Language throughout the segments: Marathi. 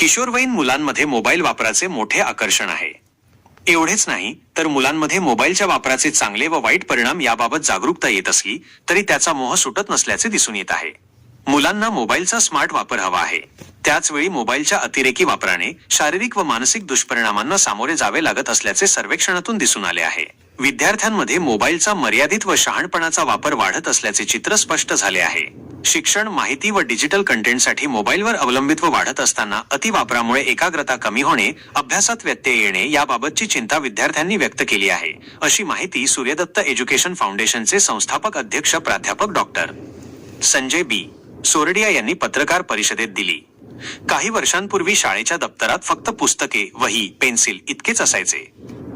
किशोरवयीन मुलांमध्ये मोबाईल वापराचे मोठे आकर्षण आहे। एवढेच नाही तर मुलांमध्ये मोबाईलच्या वापराचे चांगले व वाईट परिणाम याबाबत जागरूकता येत असली तरी त्याचा मोह सुटत नसल्याचे दिसून येत आहे। मुलांना मोबाईलचा स्मार्ट वापर हवा आहे, त्याच वेळी मोबाईलच्या अतिरेकी वापराने शारीरिक व मानसिक दुष्परिणामांना सामोरे जावे लागत असल्याचे सर्वेक्षणातून दिसून आले आहे। विद्यार्थ्यांमध्ये मोबाईलचा मर्यादित व शहाणपणाचा वापर वाढत असल्याचे चित्र स्पष्ट झाले आहे। शिक्षण, माहिती व डिजिटल कंटेंटसाठी मोबाईलवर अवलंबित्व वाढत असताना अतिवापरामुळे एकाग्रता कमी होणे, अभ्यासात व्यत्यय येणे याबाबतची चिंता विद्यार्थ्यांनी व्यक्त केली आहे, अशी माहिती सूर्यदत्त एज्युकेशन फाउंडेशनचे संस्थापक अध्यक्ष प्राध्यापक डॉक्टर संजय बी. सोरडिया यांनी पत्रकार परिषदेत दिली। काही वर्षांपूर्वी शाळेच्या दप्तरात फक्त पुस्तके, वही, पेन्सिल इतकेच असायचे।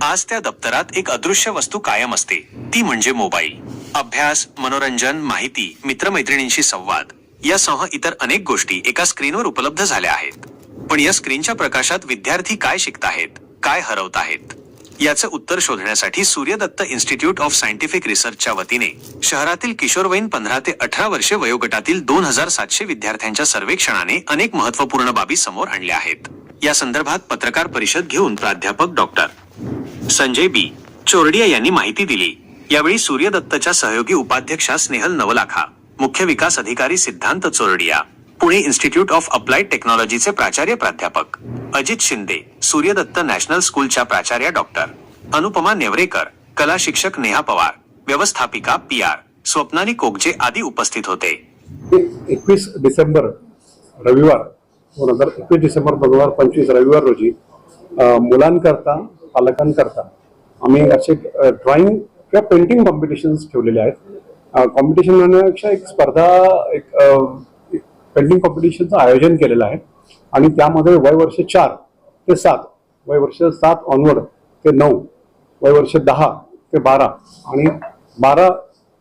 आज त्या दप्तरात एक अदृश्य वस्तू कायम असते, ती म्हणजे मोबाईल। अभ्यास, मनोरंजन, माहिती, मित्रमैत्रिणींशी संवाद यासह इतर अनेक गोष्टी एका स्क्रीनवर उपलब्ध झाल्या आहेत। पण या स्क्रीनच्या प्रकाशात विद्यार्थी काय शिकत आहेत, काय हरवत आहेत याचे उत्तर शोधण्यासाठी सूर्यदत्त इन्स्टिट्यूट ऑफ सायंटिफिक रिसर्चच्या वतीने शहरातील किशोरवयीन 15 ते 18 वर्षे वयोगटातील 2700 विद्यार्थ्यांच्या सर्वेक्षणाने अनेक महत्त्वपूर्ण बाबी समोर आणल्या आहेत। या संदर्भात पत्रकार परिषद घेऊन प्राध्यापक डॉक्टर संजय बी. चोरडिया यांनी माहिती दिली। यावेळी सूर्यदत्तच्या सहयोगी उपाध्यक्षा स्नेहल नवलाखा, मुख्य विकास अधिकारी Siddhant Chordia, Pune institute of applied टेक्नॉलॉजीचे प्राचार्य प्राध्यापक अजित शिंदे, सूर्यदत्त नॅशनल स्कूलच्या प्राचार्या डॉक्टर अनुपमा नेवरेकर, कला शिक्षक नेहा पवार, व्यवस्थापिका PR स्वप्नाली कोगजे आदी उपस्थित होते। 21 डिसेंबर रविवार 2025 रविवार रोजी मुलांकरता, पालकांकरता आम्ही असे ड्रॉइंग किंवा पेंटिंग कॉम्पिटिशन्स ठेवलेले आहेत। कॉम्पिटिशन म्हणण्यापेक्षा एक स्पर्धा, एक पेंटिंग कॉम्पिटिशनचं आयोजन केलेलं आहे आणि त्यामध्ये वयवर्ष 4 ते 7, वयवर्ष 7 ऑनवर्ड ते 9, वयवर्ष 10 ते 12 आणि 12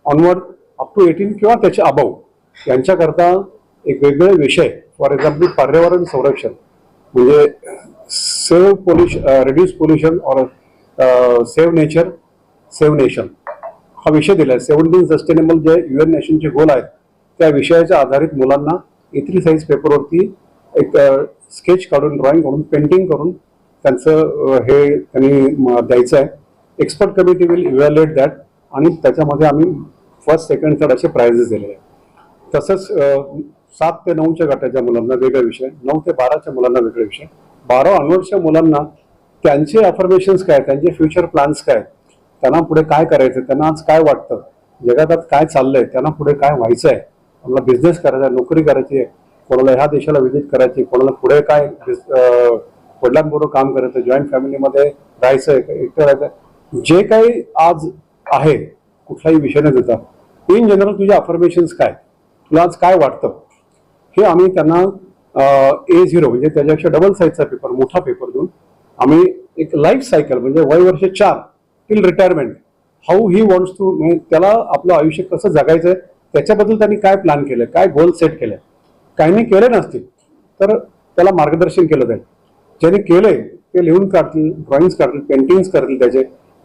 ऑनवर्ड अप टू 18 किंवा त्याच्या अबव यांच्याकरता एक वेगळे विषय, फॉर एक्झाम्पल पर्यावरण संरक्षण म्हणजे सेव्ह पोल्युशन, रिड्यूस पोल्युशन और सेव्ह नेचर, सेव्ह नेशन हा विषय दिला आहे। 17 सस्टेनेबल जे UN नेशनचे गोल आहेत त्या विषयाच्या आधारित मुलांना A3 साईज पेपरवरती एक स्केच काढून, ड्रॉइंग करून, पेंटिंग करून त्यांचं हे त्यांनी द्यायचं आहे। Expert committee will evaluate that आणि त्याच्यामध्ये आम्ही फर्स्ट, सेकंड, थर्ड असे प्राइजेस दिलेले आहेत। तसंच 7 ते 9च्या गटाच्या मुलांना वेगळे विषय, 9 ते 12च्या मुलांना वेगळे विषय, 12 ऑनवर्डच्या मुलांना त्यांचे अफर्मेशन्स काय, त्यांचे फ्युचर प्लॅन्स काय, त्यांना पुढे काय करायचं, त्यांना आज काय वाटतं, जगात काय चाललंय, त्यांना पुढे काय व्हायचं आहे, आपला बिझनेस करायचा आहे, नोकरी करायची आहे, कोणाला ह्या देशाला व्हिजिट करायची, कोणाला पुढे काय वडिलांबरोबर काम करायचं, जॉईंट फॅमिलीमध्ये राहायचं आहे, एकटं राहायचं, जे काही आज आहे कुठलाही विषय न देता इन जनरल तुझे अफर्मेशन्स काय, तुला आज काय वाटतं, हे आम्ही त्यांना A0 म्हणजे त्याच्यापेक्षा डबल साईजचा पेपर, मोठा पेपर देऊन आम्ही एक लाईफ सायकल म्हणजे वयवर्ष 4 till retirement how he wants to, म्हणजे त्याला आपलं आयुष्य कसं जगायचं त्याच्याबद्दल त्यांनी काय प्लॅन केलं, काय गोल सेट केले, काहींनी केले नसतील तर त्याला मार्गदर्शन केलं जाईल। ज्यांनी केले ते लिहून काढतील, ड्रॉइंग्स काढतील, पेंटिंग्स करतील,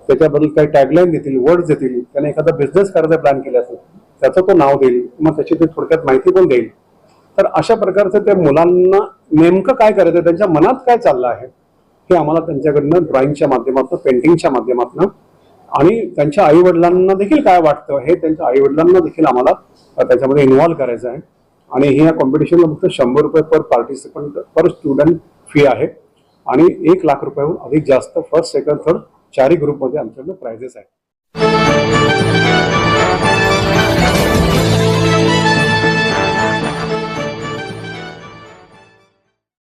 त्याच्याबद्दल काही टॅगलाईन देतील, वर्ड्स देतील, त्याने एखादा बिझनेस करायचा प्लॅन केला असेल त्याचं तो नाव देईल, मग त्याची ते थोडक्यात माहिती पण देईल। तर अशा प्रकारचं त्या मुलांना नेमकं काय करायचं, त्यांच्या मनात काय चाललं आहे हे आम्हाला त्यांच्याकडनं ड्रॉइंगच्या माध्यमातून, पेंटिंगच्या माध्यमातून आणि त्यांच्या आईवडिलांना देखील काय वाटतं हे त्यांच्या आईवडिलांना देखील आम्हाला त्याच्यामध्ये इन्व्हॉल्व करायचं आहे। आणि ही या कॉम्पिटिशनला फक्त 100 रुपये पर पार्टिसिपंट पर स्टुडंट फी आहे आणि 1 लाख रुपयाहून अधिक जास्त फर्स्ट, सेकंड, थर्ड 4ही ग्रुपमध्ये आमच्याकडे प्राइजेस आहेत।